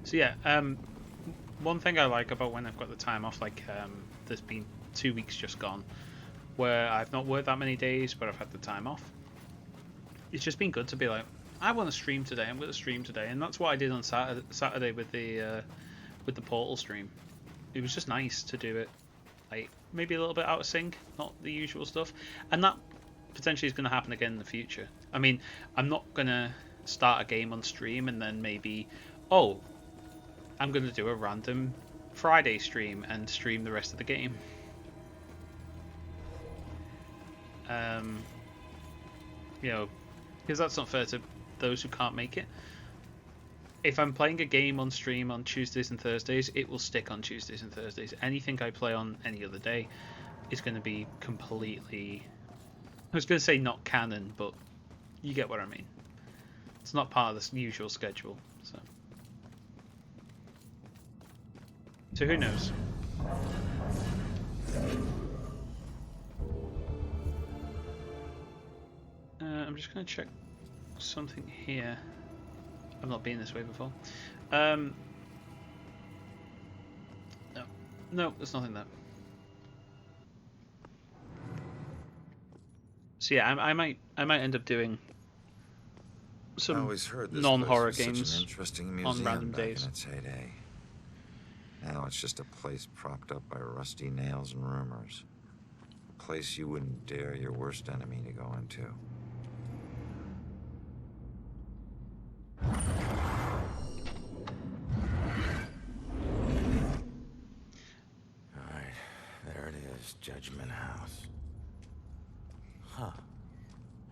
So yeah, one thing I like about when I've got the time off, like there's been 2 weeks just gone where I've not worked that many days, but I've had the time off. It's just been good to be like, I want to stream today. I'm going to stream today, and that's what I did on Saturday with the Portal stream. It was just nice to do it, like maybe a little bit out of sync, not the usual stuff, and that potentially is going to happen again in the future. I mean, I'm not going to start a game on stream and then maybe, oh, I'm going to do a random Friday stream and stream the rest of the game. Um, you know, because that's not fair to those who can't make it. If I'm playing a game on stream on Tuesdays and Thursdays, it will stick on Tuesdays and Thursdays. Anything I play on any other day is going to be completely, I was going to say not canon, but you get what I mean. It's not part of the usual schedule. So who knows? I'm just going to check something here. I've not been this way before. No, there's nothing there. So yeah, I might end up doing some non-horror games on random days. In its heyday. Now it's just a place propped up by rusty nails and rumors. A place you wouldn't dare your worst enemy to go into. Alright, there it is, Judgment House. Huh.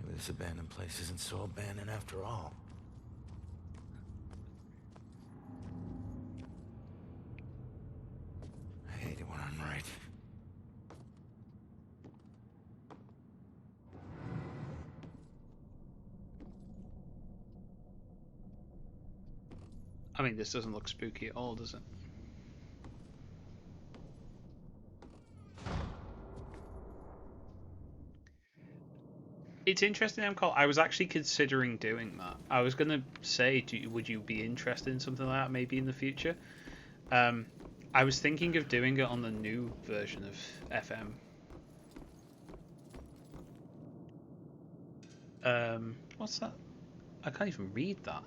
Maybe this abandoned place isn't so abandoned after all. I hate it when I'm right. I mean, this doesn't look spooky at all, does it? It's interesting, Cole. I was actually considering doing that. I was going to say, would you be interested in something like that maybe in the future? I was thinking of doing it on the new version of FM. What's that? I can't even read that.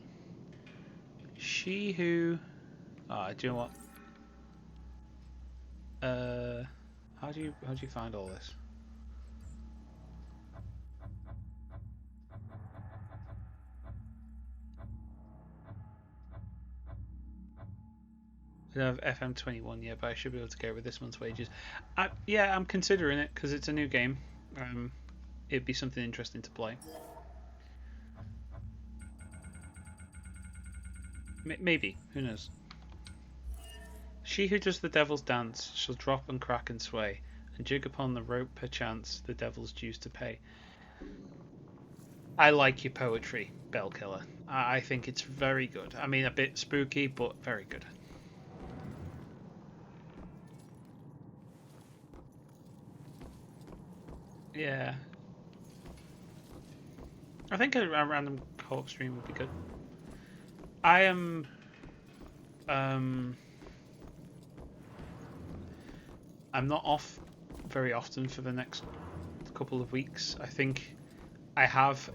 She who... Ah, do you know what? How do you find all this? I don't have FM21 yet, but I should be able to get with this month's wages. Yeah, I'm considering it because it's a new game. It'd be something interesting to play. Maybe, who knows? She who does the devil's dance shall drop and crack and sway, and jig upon the rope perchance the devil's dues to pay. I like your poetry, Bellkiller. I think it's very good. I mean, a bit spooky, but very good. Yeah. I think a random co-op stream would be good. I am... I'm not off very often for the next couple of weeks. I think I have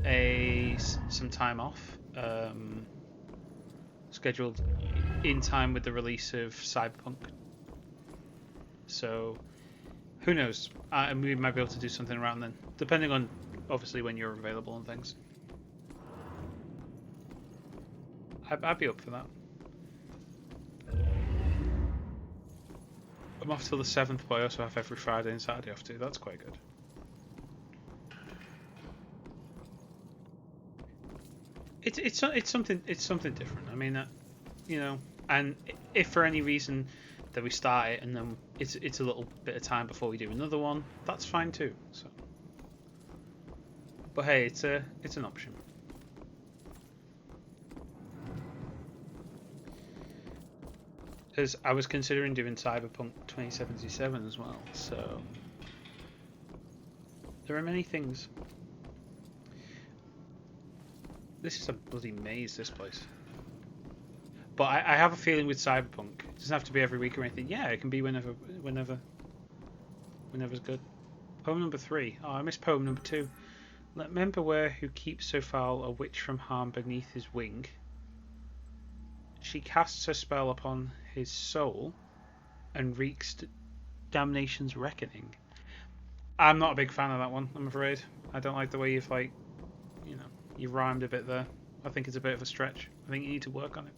some time off scheduled in time with the release of Cyberpunk. So who knows? We might be able to do something around then, depending on obviously when you're available and things. I'd be up for that. I'm off till the 7th, but I also have every Friday and Saturday off too. That's quite good. It's something different. I mean, you know, and if for any reason that we start it and then it's a little bit of time before we do another one, that's fine too. So, but hey, it's an option. Because I was considering doing Cyberpunk 2077 as well, so there are many things. This is a bloody maze, this place. But I have a feeling with Cyberpunk, it doesn't have to be every week or anything. Yeah, it can be whenever's good. Poem number 3. Oh, I missed poem number 2. Let men beware who keeps so foul a witch from harm beneath his wing. She casts her spell upon his soul and wreaks damnation's reckoning. I'm not a big fan of that one, I'm afraid. I don't like the way you've you rhymed a bit there. I think it's a bit of a stretch. I think you need to work on it.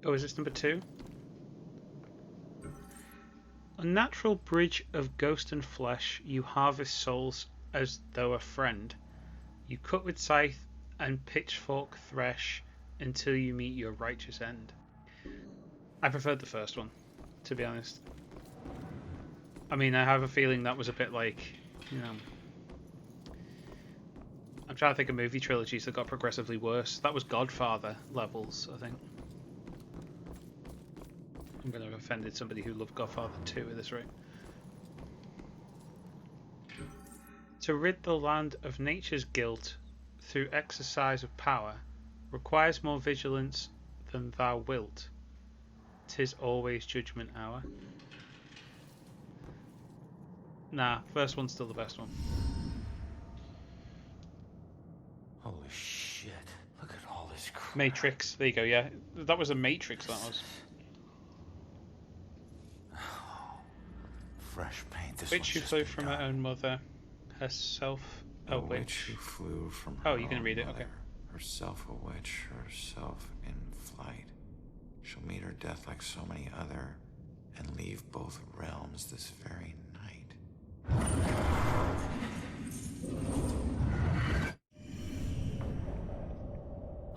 Oh, is this number 2? Unnatural bridge of ghost and flesh, you harvest souls as though a friend. You cut with scythe and pitchfork thresh until you meet your righteous end. I preferred the first one, to be honest. I mean, I have a feeling that was a bit like, I'm trying to think of movie trilogies that got progressively worse. That was Godfather levels, I think. I'm going to have offended somebody who loved Godfather 2 at this rate. To rid the land of nature's guilt through exercise of power requires more vigilance than thou wilt. 'Tis always judgment hour. Nah, first one's still the best one. Holy shit. Look at all this crap. Matrix. There you go, yeah. That was a Matrix, that was. Fresh paint. This Witch who flew from her own mother, herself a witch. Who flew from her Oh, you can own read it, mother, okay. Herself a witch, herself in flight. She'll meet her death like so many other, and leave both realms this very night.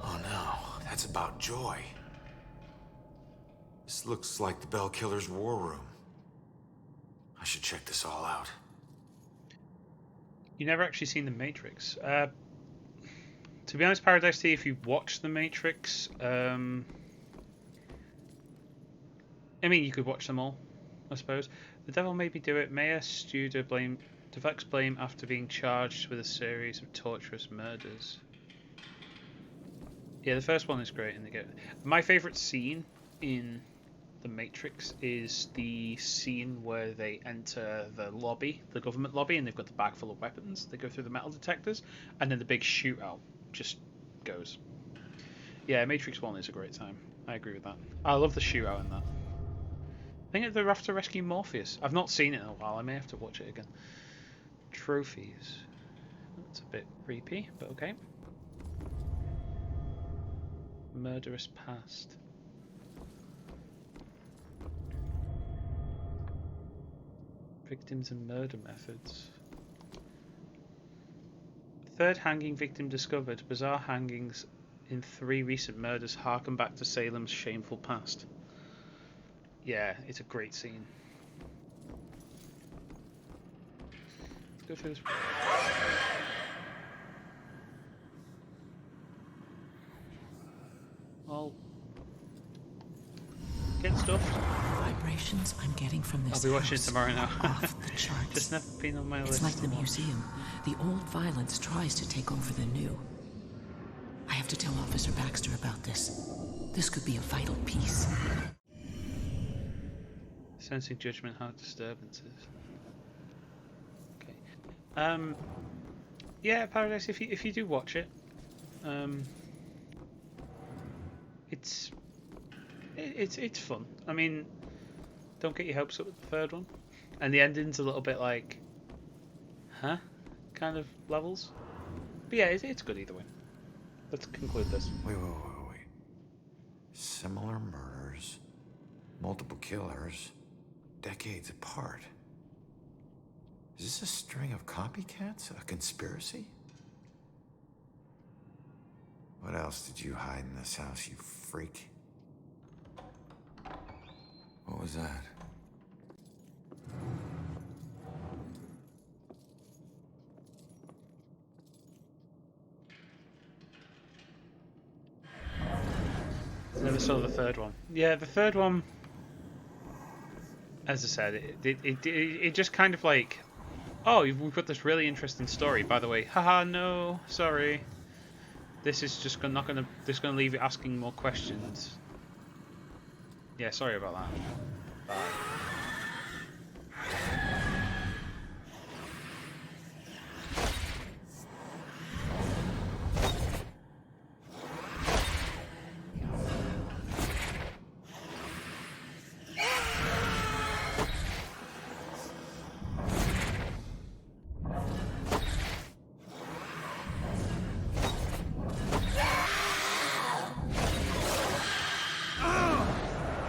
Oh no, that's about Joy. This looks like the Bell Killer's war room. I should check this all out. You never actually seen The Matrix. To be honest, Paradise T, if you watch The Matrix, I mean, you could watch them all, I suppose. The devil made me do it. Mayor Studer deflects blame after being charged with a series of torturous murders. Yeah, the first one is great. My favourite scene in The Matrix is the scene where they enter the lobby, the government lobby, and they've got the bag full of weapons. They go through the metal detectors, and then the big shootout just goes. Yeah, Matrix 1 is a great time. I agree with that. I love the shootout in that. I think they're after rescue Morpheus. I've not seen it in a while. I may have to watch it again. Trophies. That's a bit creepy, but okay. Murderous past. Victims and murder methods. Third hanging victim discovered. Bizarre hangings in 3 recent murders harken back to Salem's shameful past. Yeah, it's a great scene. Let's go through this. Well, get stuff. Vibrations I'm getting from this I'll be watching it house tomorrow now. are off the charts. Just never been on my list. It's like the to watch. museum. The old violence tries to take over the new. I have to tell Officer Baxter about this. This could be a vital piece. Sensing judgment, heart disturbances. Okay. Yeah, Paradise. If you do watch it, it's fun. I mean, don't get your hopes up with the third one, and the ending's a little bit like, huh, kind of levels. But yeah, it's good either way. Let's conclude this. Wait. Similar murders, multiple killers, decades apart. Is this a string of copycats? A conspiracy? What else did you hide in this house, you freak? What was that? Never saw the third one. Yeah, the third one. as I said, it just kind of like, oh, we've got this really interesting story. By the way, haha, no, sorry. This is just not gonna. This is gonna leave you asking more questions. Yeah, sorry about that. Bye.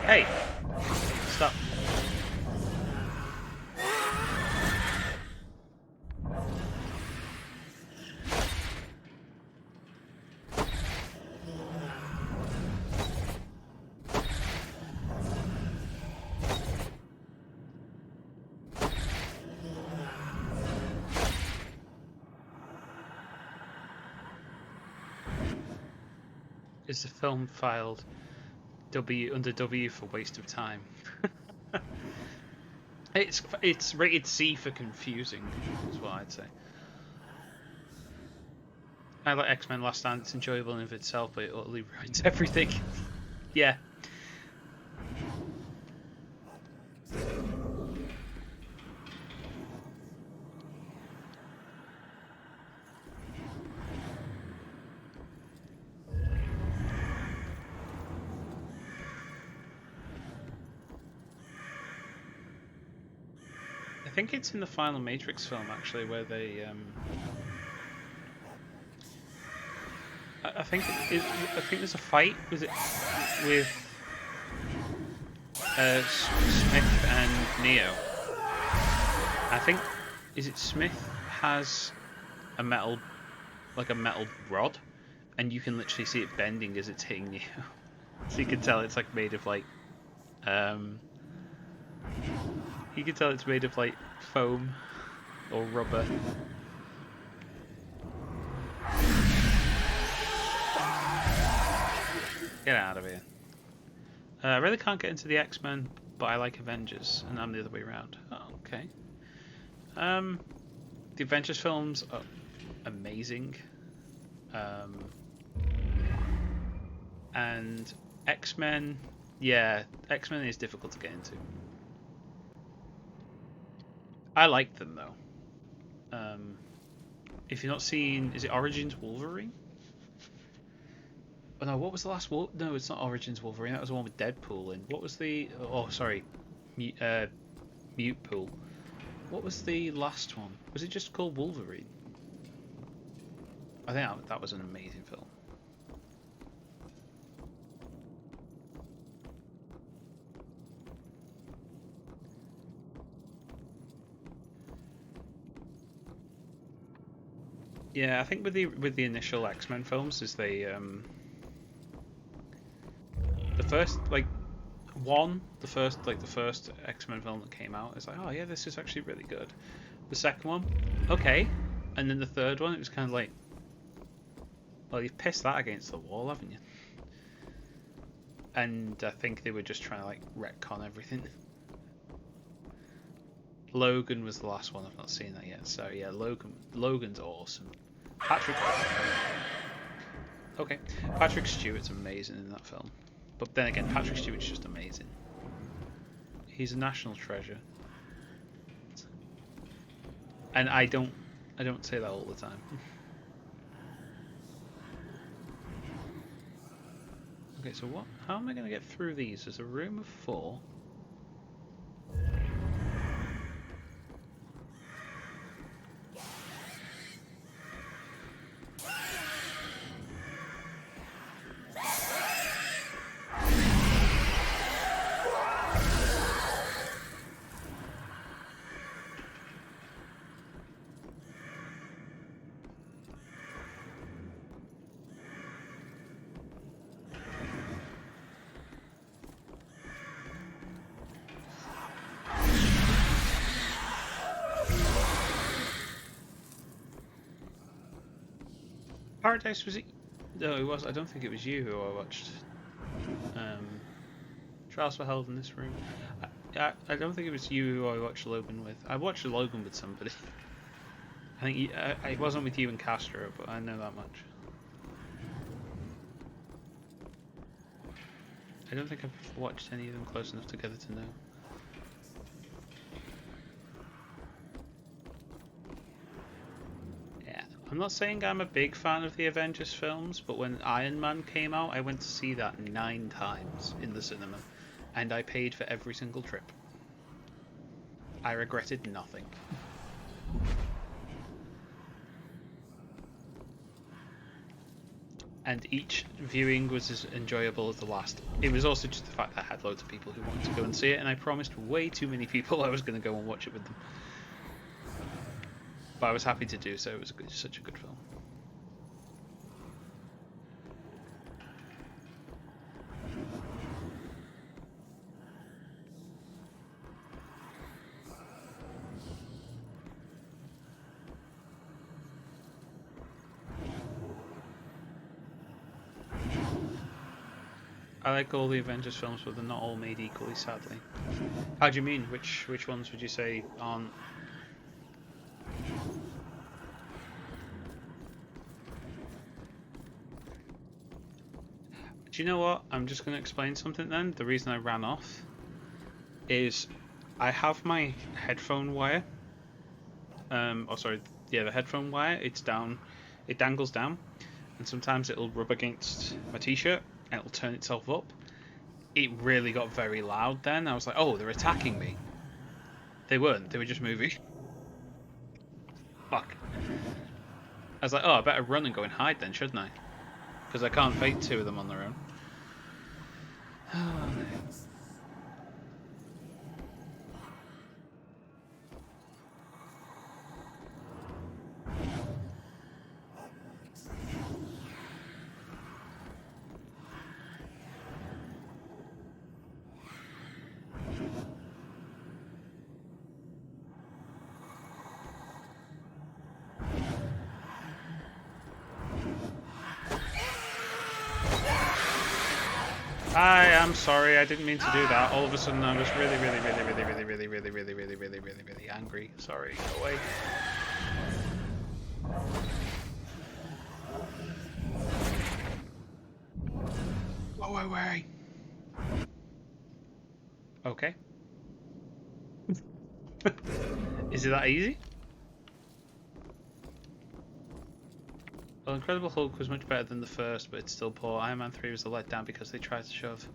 Hey, stop. Is the film filed under W for waste of time? It's rated C for confusing, is what I'd say. I like X-Men Last Stand. It's enjoyable in of itself, but it utterly ruins everything. Yeah. I think it's in the final Matrix film actually, where they I think there's a fight. Was it with Smith and Neo? I think is it Smith has a metal rod, and you can literally see it bending as it's hitting Neo. So you can tell it's like made of like you can tell it's made of like foam or rubber. Get out of here. I really can't get into the X-Men, but I like Avengers, and I'm the other way around. Oh, okay. The Avengers films are amazing. And X-Men, yeah, X-Men is difficult to get into. I like them though. If you're not seen, is it Origins Wolverine? Oh no, what was the last No, it's not Origins Wolverine. That was the one with Deadpool in. What was the? Oh, sorry, Mute Pool. What was the last one? Was it just called Wolverine? I think that was an amazing film. Yeah, I think with the initial X-Men films is the first the first X-Men film that came out is like, oh yeah, this is actually really good. The second one, okay, and then the third one, it was kind of like, well, you've pissed that against the wall, haven't you? And I think they were just trying to like retcon everything. Logan was the last one. I've not seen that yet. So yeah, Logan's awesome. Patrick Stewart's amazing in that film. But then again, Patrick Stewart's just amazing. He's a national treasure. And I don't say that all the time. Okay, so how am I going to get through these? There's a room of 4. Paradise, was it? No, it was. I don't think it was you who I watched. Trials were held in this room. I don't think it was you who I watched Logan with. I watched Logan with somebody. I think I wasn't with you and Castro, but I know that much. I don't think I've watched any of them close enough together to know. Yeah, I'm not saying I'm a big fan of the Avengers films, but when Iron Man came out, I went to see that 9 times in the cinema, and I paid for every single trip. I regretted nothing. And each viewing was as enjoyable as the last. It was also just the fact that I had loads of people who wanted to go and see it, and I promised way too many people I was going to go and watch it with them. But I was happy to do so. It was such a good film. I like all the Avengers films, but they're not all made equally, sadly. How do you mean? Which ones would you say aren't? Do you know what? I'm just going to explain something then. The reason I ran off is I have my headphone wire. The headphone wire. It's down. It dangles down, and sometimes it'll rub against my t-shirt. And it'll turn itself up. It really got very loud then. I was like, oh, they're attacking me. They weren't. They were just moving. Fuck. I was like, oh, I better run and go and hide then, shouldn't I? Because I can't fight 2 of them on their own. Oh, no. I'm sorry, I didn't mean to do that. All of a sudden I was really angry. Sorry, go away. Go away. Okay. Is it that easy? Well, Incredible Hulk was much better than the first, but it's still poor. Iron Man 3 was a letdown because they tried to shove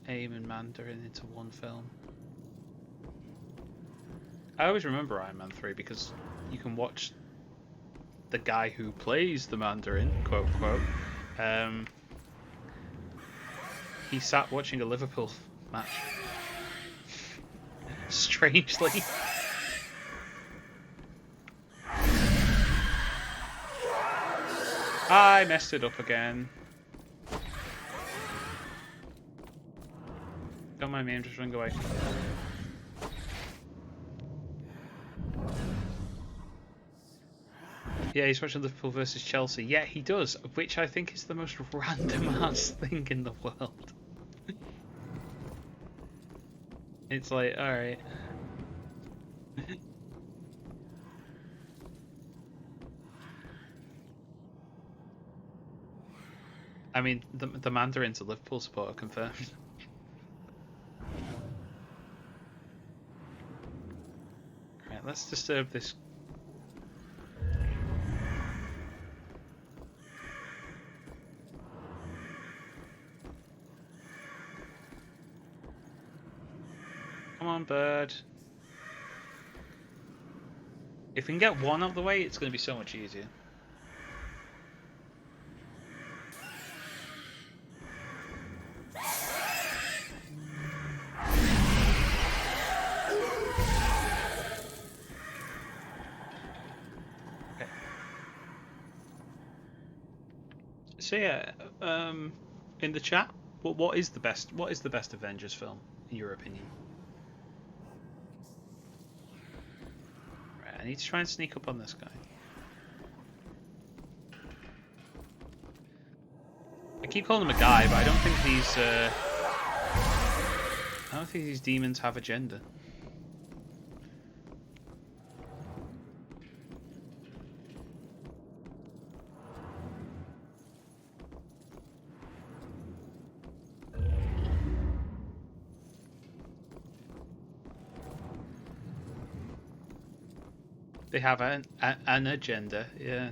AIM and Mandarin into one film. I always remember Iron Man 3 because you can watch the guy who plays the Mandarin, quote, quote. He sat watching a Liverpool match. Strangely. I messed it up again. Don't mind me, I'm just running away. Yeah, he's watching Liverpool versus Chelsea. Yeah, he does, which I think is the most random ass thing in the world. It's like, alright. I mean, the Mandarin's a Liverpool supporter, confirmed. Right, let's disturb this. Come on, bird. If we can get one out of the way, it's going to be so much easier. So yeah, in the chat, what is the best Avengers film in your opinion? Right, I need to try and sneak up on this guy. I keep calling him a guy, but I don't think he's. I don't think these demons have a gender. They have an agenda, yeah.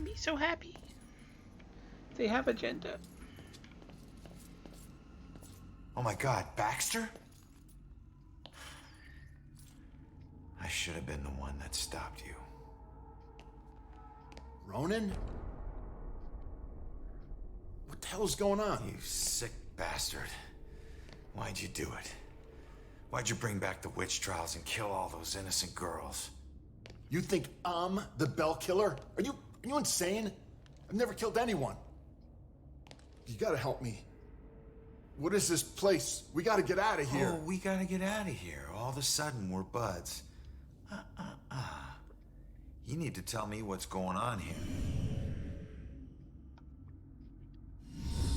Be so happy. They have agenda. Oh my God, Baxter? I should have been the one that stopped you. Ronan? What the hell is going on? You sick bastard. Why'd you do it? Why'd you bring back the witch trials and kill all those innocent girls? You think I'm the Bell Killer? Are you insane? I've never killed anyone. You gotta help me. What is this place? We gotta get out of here. Oh, we gotta get out of here. All of a sudden, we're buds. You need to tell me what's going on here.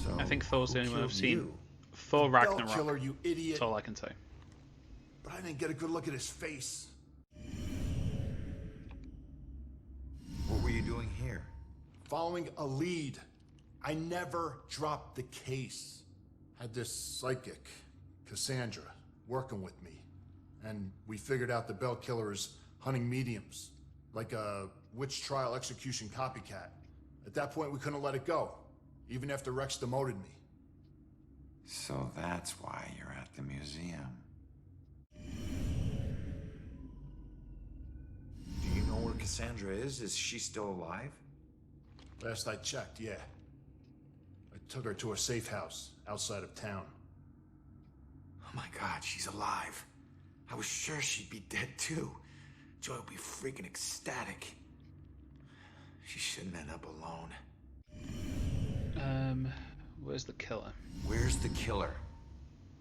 So, I think Thor's the only one I've seen. you? Thor Bell Ragnarok. Killer, you idiot. That's all I can say. But I didn't get a good look at his face. What were you doing here? Following a lead. I never dropped the case. Had this psychic, Cassandra, working with me. And we figured out the Bell Killer is hunting mediums. Like a witch trial execution copycat. At that point, we couldn't let it go. Even after Rex demoted me. So that's why you're at the museum. Do you know where Cassandra is? Is she still alive? Last I checked, yeah. I took her to a safe house outside of town. Oh my God, she's alive. I was sure she'd be dead too. Joy would be freaking ecstatic. She shouldn't end up alone. Where's the killer? Where's the killer?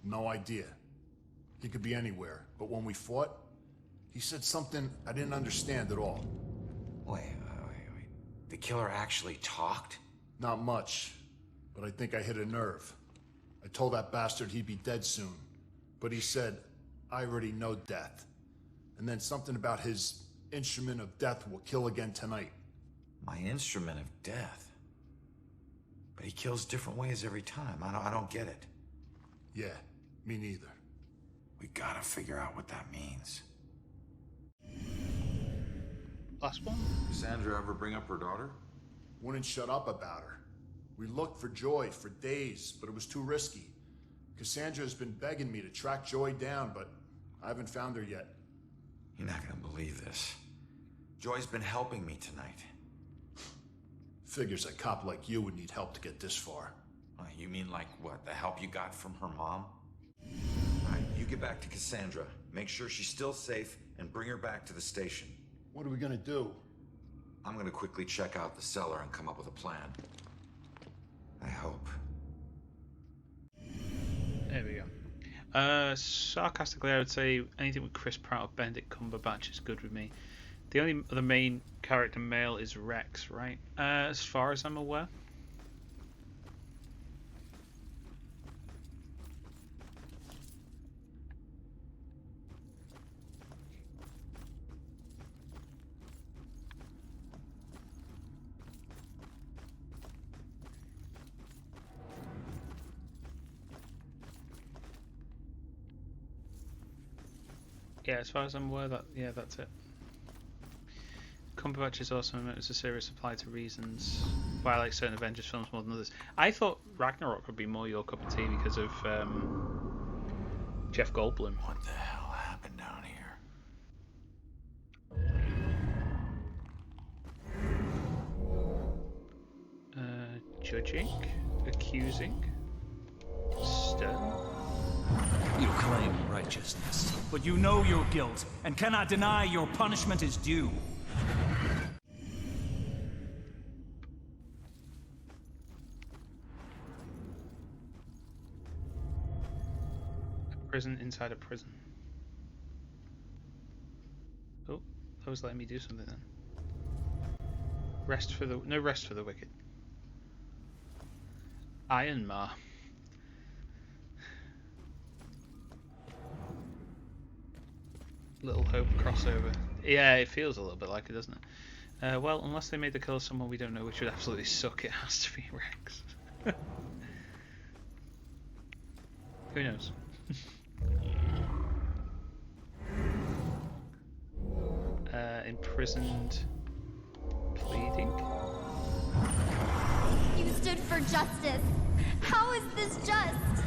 No idea. He could be anywhere, but when we fought, he said something I didn't understand at all. Wait. The killer actually talked? Not much, but I think I hit a nerve. I told that bastard he'd be dead soon, but he said, I already know death. And then something about his instrument of death will kill again tonight. My instrument of death? But he kills different ways every time. I don't get it. Yeah, me neither. We gotta figure out what that means. Last one? Cassandra ever bring up her daughter? Wouldn't shut up about her. We looked for Joy for days, but it was too risky. Cassandra has been begging me to track Joy down, but I haven't found her yet. You're not gonna believe this. Joy's been helping me tonight. Figures a cop like you would need help to get this far. You mean like what? The help you got from her mom? Alright, you get back to Cassandra. Make sure she's still safe and bring her back to the station. What are we gonna do? I'm gonna quickly check out the cellar and come up with a plan. I hope. There we go. Sarcastically, I would say anything with Chris Pratt or Benedict Cumberbatch is good with me. The only other main character male is Rex, right? As far as I'm aware. Yeah, as far as I'm aware, that's it. Cumberbatch is awesome. It was a serious apply to reasons why I like certain Avengers films more than others. I thought Ragnarok would be more your cup of tea because of Jeff Goldblum. What the hell happened down here? Judging, accusing, stone. You claim righteousness, but you know your guilt and cannot deny your punishment is due. A prison inside a prison. Oh, that was letting me do something then. No rest for the wicked. Iron Ma. Little Hope crossover. Yeah, it feels a little bit like it, doesn't it? Well, unless they made the killer someone we don't know, which would absolutely suck, it has to be Rex. Who knows? Imprisoned, pleading. You stood for justice. How is this just?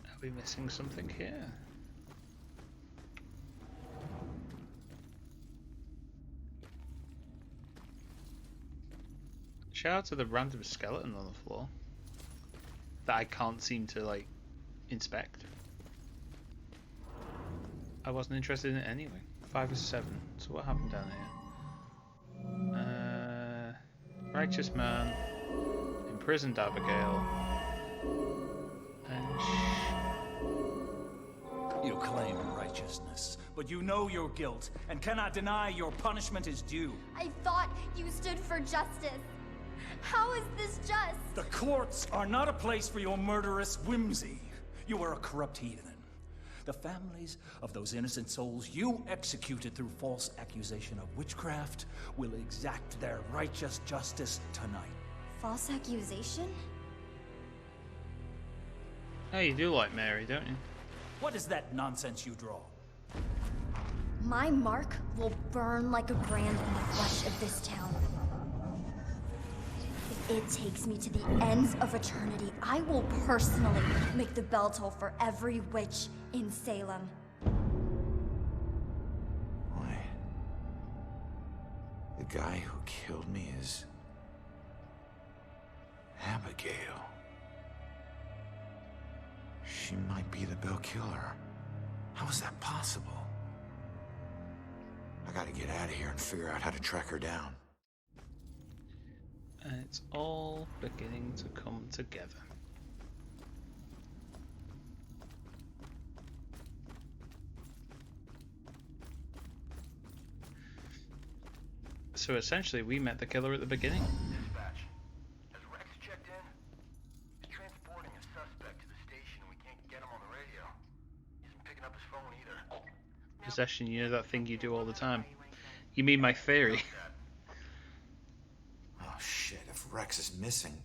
Are we missing something here? Shout out to the random skeleton on the floor that I can't seem to like inspect. I wasn't interested in it anyway. 5 is 7. So what happened down here? Righteous man, imprisoned Abigail, and You claim righteousness, but you know your guilt and cannot deny your punishment is due. I thought you stood for justice. How is this just? The courts are not a place for your murderous whimsy. You are a corrupt heathen. The families of those innocent souls you executed through false accusation of witchcraft will exact their righteous justice tonight. False accusation? hey, you do like Mary, don't you? What is that nonsense you draw? My mark will burn like a brand in the flesh of this town. If it takes me to the ends of eternity, I will personally make the bell toll for every witch in Salem. Wait. The guy who killed me is Abigail. She might be the Bell Killer. How is that possible? I gotta get out of here and figure out how to track her down. And it's all beginning to come together. So essentially, we met the killer at the beginning. Dispatch. Has Rex checked in? He's transporting a suspect to the station. We can't get him on the radio. He isn't picking up his phone either. Possession, you know that thing you do all the time. You mean my theory? Oh shit, if Rex is missing,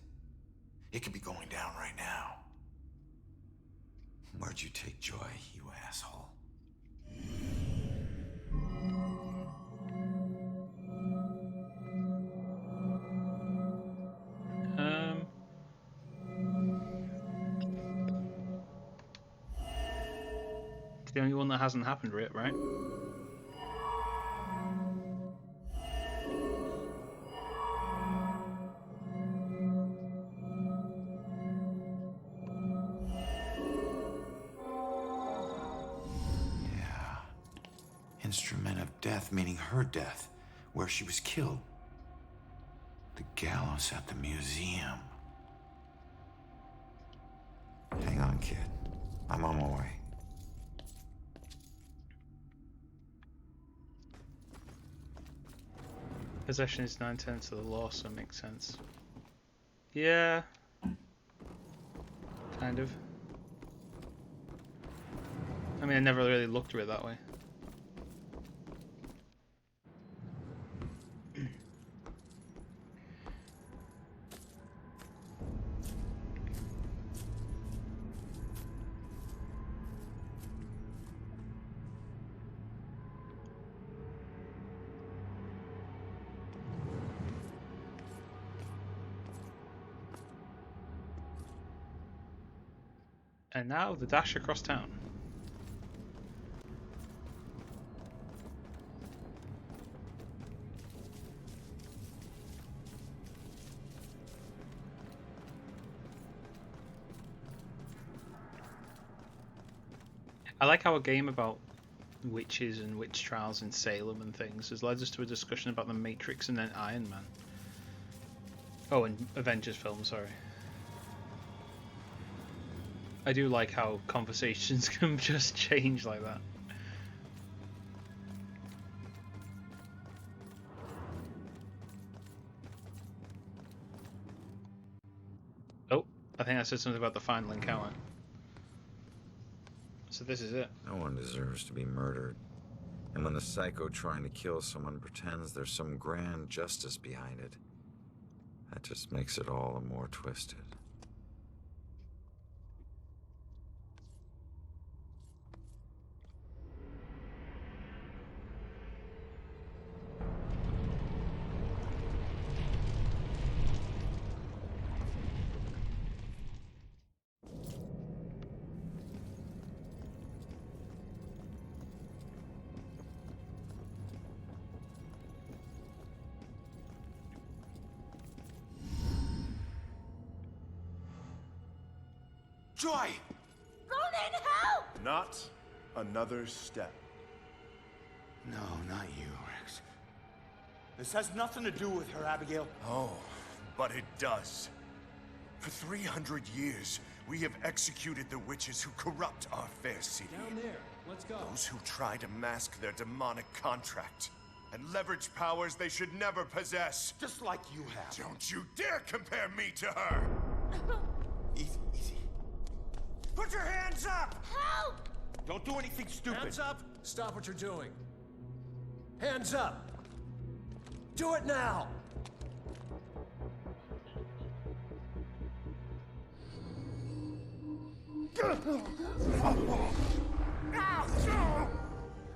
it could be going down right now. Where'd you take Joy, you asshole? It's the only one that hasn't happened yet, right? Yeah. Instrument of death, meaning her death, where she was killed. The gallows at the museum. Hang on, kid. I'm on my way. Possession is 9/10 of the law, so it makes sense. Yeah. Kind of. I mean, I never really looked at it that way. And now the dash across town. I like how a game about witches and witch trials in Salem and things has led us to a discussion about the Matrix and then Iron Man. Oh, and Avengers film, sorry. I do like how conversations can just change like that. Oh, I think I said something about the final encounter. So this is it. No one deserves to be murdered. And when the psycho trying to kill someone pretends there's some grand justice behind it, that just makes it all the more twisted. Joy! Ronan, help! Not another step. No, not you, Rex. This has nothing to do with her, Abigail. Oh, but it does. For 300 years, we have executed the witches who corrupt our fair city. Down there. Let's go. Those who try to mask their demonic contract and leverage powers they should never possess. Just like you have. Don't you dare compare me to her! Easy, easy. Put your hands up! Help! Don't do anything stupid. Hands up! Stop what you're doing. Hands up! Do it now!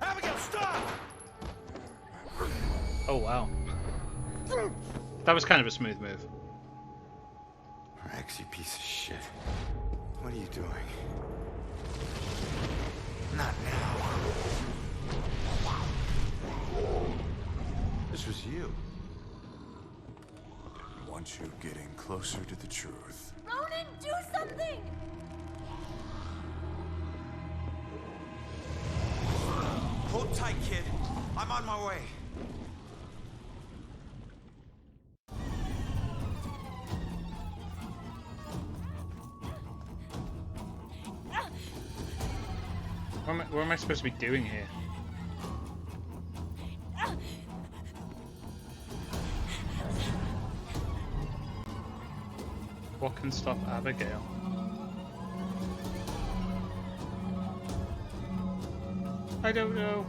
Abigail, stop! Oh wow. That was kind of a smooth move. Rex, you piece of shit. What are you doing? Not now. This was you. Want you getting closer to the truth. Ronan, do something! Hold tight, kid. I'm on my way. What am I supposed to be doing here? What can stop Abigail? I don't know.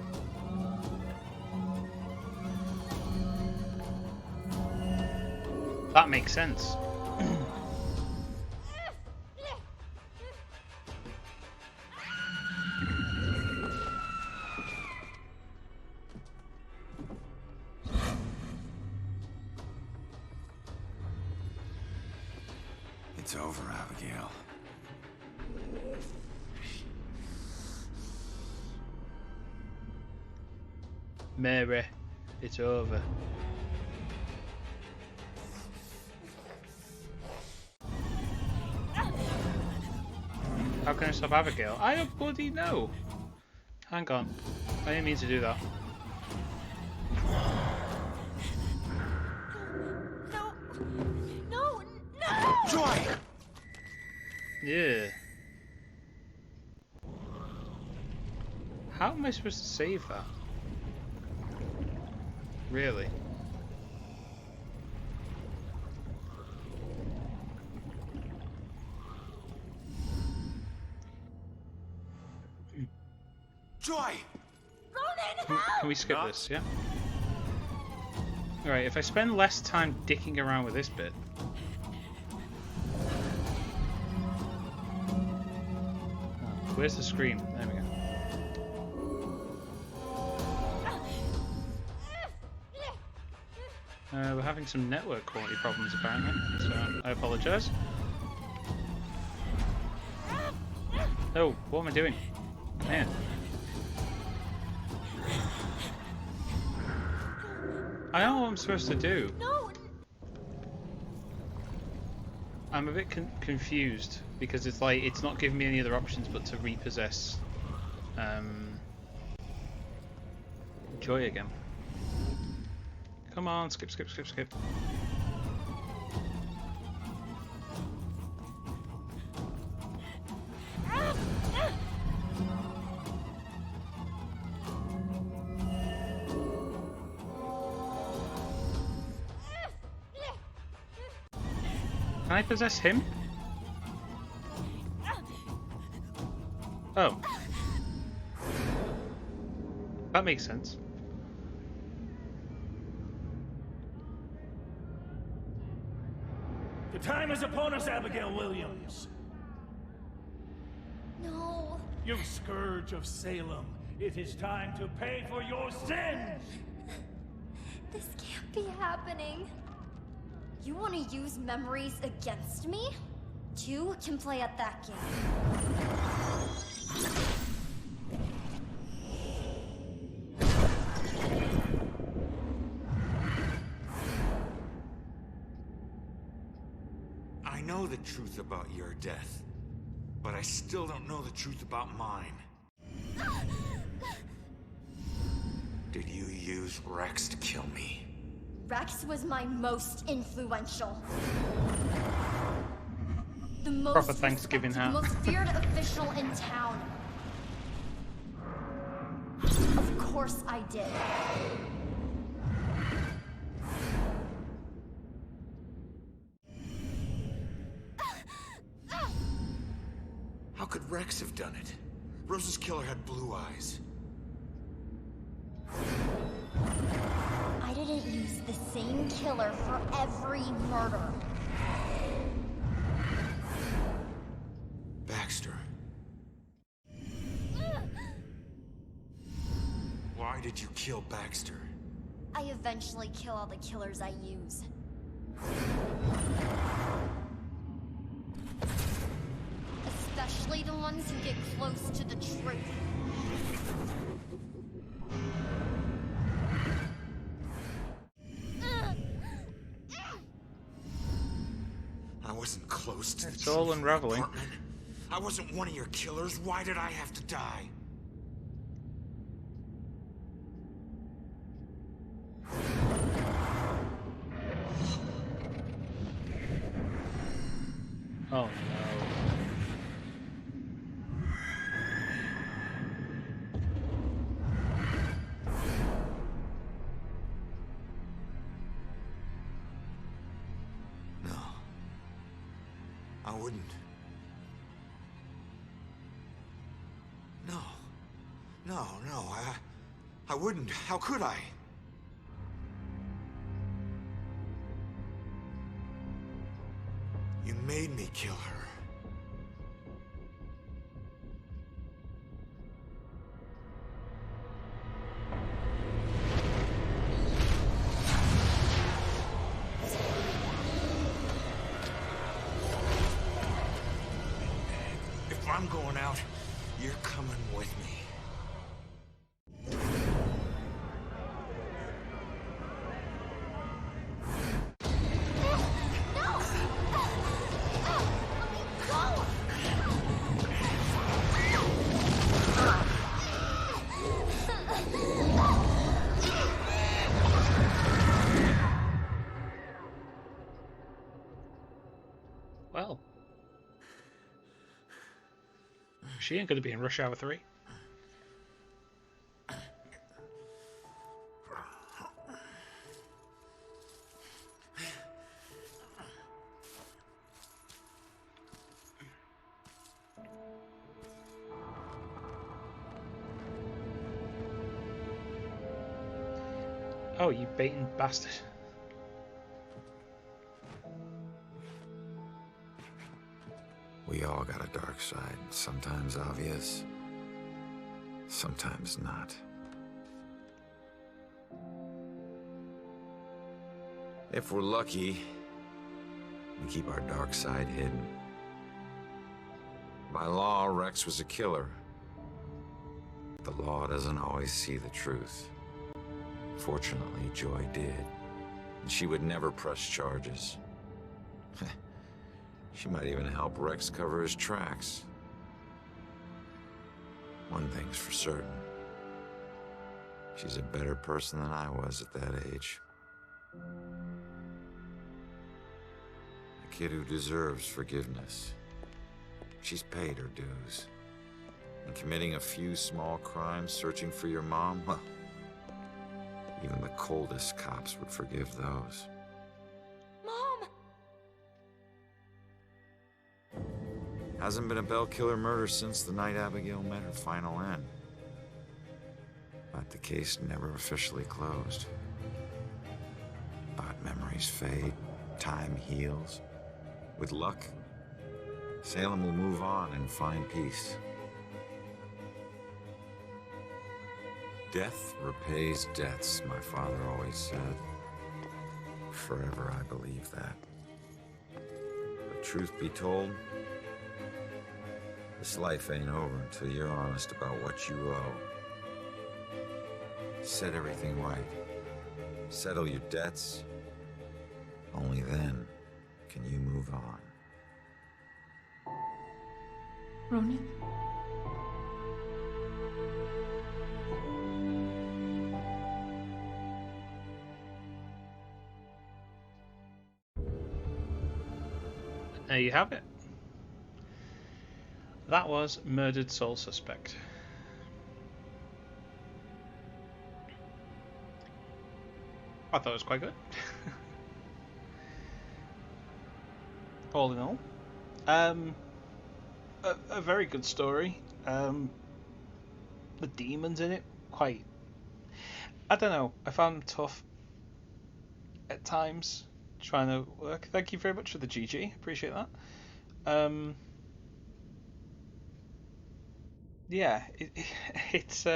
That makes sense. It's over, Abigail. Mary, it's over. How can I stop Abigail? I don't bloody know. Hang on. I didn't mean to do that. No! No! No! Joy! Yeah. How am I supposed to save that? Really? Joy! Ronan, help! Can we skip this, yeah? Alright, if I spend less time dicking around with this bit. Oh, where's the screen? There we go. We're having some network quality problems apparently, so I apologise. Oh, what am I doing? Man. I know what I'm supposed to do. No! I'm a bit confused because it's like it's not giving me any other options but to repossess Joy again. Come on, skip, skip, skip, skip. Can I possess him? Oh. That makes sense. The time is upon us, Abigail Williams. No. You scourge of Salem. It is time to pay for your sins! This can't be happening. You want to use memories against me? Two can play at that game. I know the truth about your death, but I still don't know the truth about mine. Did you use Rex to kill me? Rex was my most influential. The most Proper Thanksgiving respected, hat. the most feared official in town. Of course I did. How could Rex have done it? Rose's killer had blue eyes. I didn't use the same killer for every murder. Baxter. Why did you kill Baxter? I eventually kill all the killers I use. Especially the ones who get close to the truth. I wasn't close to It's the all truth, unraveling. Portman. I wasn't one of your killers. Why did I have to die? Oh no. No. I wouldn't. No. No, no, I wouldn't. How could I? You made me kill her. If I'm going out, you're coming with me. Well. She ain't gonna be in Rush Hour 3. Oh, you baiting bastard. We all got a dark side, sometimes obvious, sometimes not. If we're lucky, we keep our dark side hidden. By law, Rex was a killer. The law doesn't always see the truth. Fortunately, Joy did, and she would never press charges. She might even help Rex cover his tracks. One thing's for certain. She's a better person than I was at that age. A kid who deserves forgiveness. She's paid her dues. And committing a few small crimes, searching for your mom, well, even the coldest cops would forgive those. Mom! Hasn't been a Bell killer murder since the night Abigail met her final end. But the case never officially closed. But memories fade, time heals. With luck, Salem will move on and find peace. Death repays debts, my father always said. Forever I believe that. But truth be told, this life ain't over until you're honest about what you owe. Set everything right. Settle your debts. Only then can you move on. Ronan? There you have it. That was Murdered Soul Suspect. I thought it was quite good. All in all. A very good story. The demons in it, quite... I don't know, I found them tough at times, trying to work. Thank you very much for the GG, appreciate that. Yeah, it's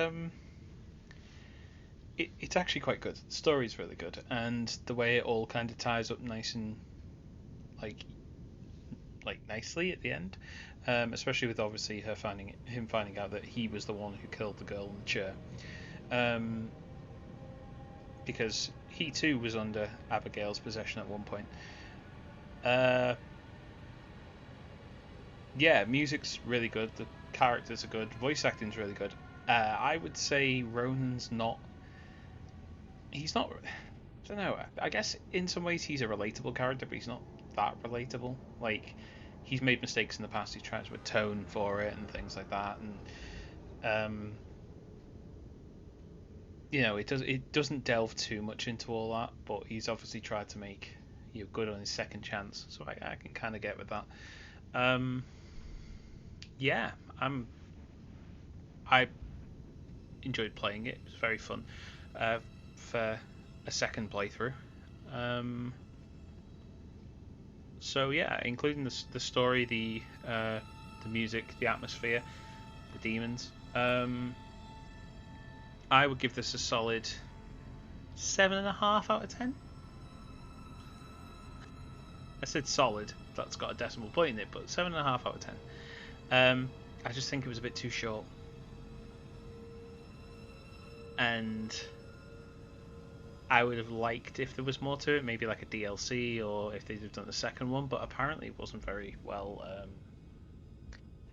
it's actually quite good. The story's really good, and the way it all kind of ties up nice and like nicely at the end, especially with obviously him finding out that he was the one who killed the girl in the chair, because he too was under Abigail's possession at one point. Yeah, music's really good. The characters are good. Voice acting's really good. I would say Ronan's not. He's not. I don't know. I guess in some ways he's a relatable character, but he's not that relatable. Like, he's made mistakes in the past. He's tried to atone for it and things like that, and you know, it doesn't delve too much into all that. But he's obviously tried to make good on his second chance, so I can kind of get with that. Yeah, I enjoyed playing it. It was very fun for a second playthrough. So yeah, including the story, the music, the atmosphere, the demons. I would give this a solid 7.5 out of 10. I said solid. That's got a decimal point in it, but 7.5 out of 10. I just think it was a bit too short, and I would have liked if there was more to it, maybe like a DLC, or if they'd have done the second one. But apparently, it wasn't very well.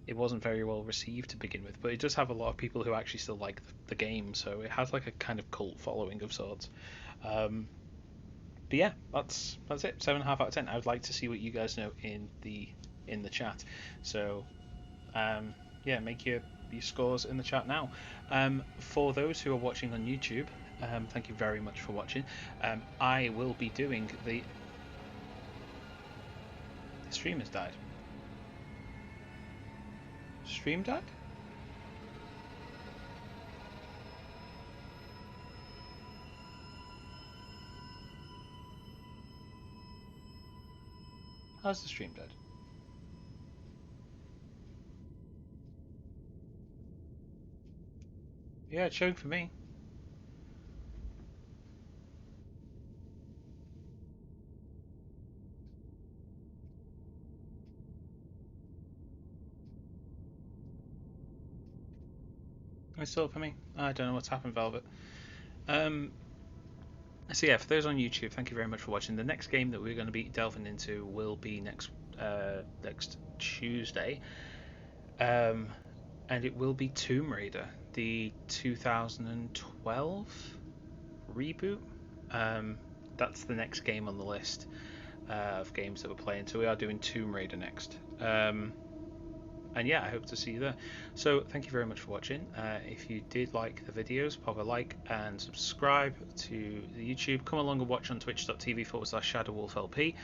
It wasn't very well received to begin with. But it does have a lot of people who actually still like the game, so it has like a kind of cult following of sorts. But yeah, that's it. 7.5 out of 10. I would like to see what you guys know in the chat. So yeah, make your scores in the chat now. For those who are watching on YouTube, thank you very much for watching. I will be doing the stream has died. Stream died? How's the stream dead? Yeah, it's showing for me. It's still for me. I don't know what's happened, Velvet. So yeah, for those on YouTube, thank you very much for watching. The next game that we're going to be delving into will be next Tuesday, and it will be Tomb Raider. the 2012 reboot. That's the next game on the list of games that we're playing. So we are doing Tomb Raider next. And yeah, I hope to see you there. So thank you very much for watching. If you did like the videos, pop a like and subscribe to the YouTube. Come along and watch on twitch.tv/ShadowWolfLP.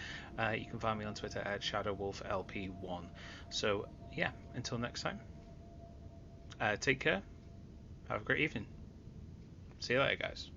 You can find me on Twitter at ShadowWolfLP1. So yeah, until next time, take care. Have a great evening. See you later, guys.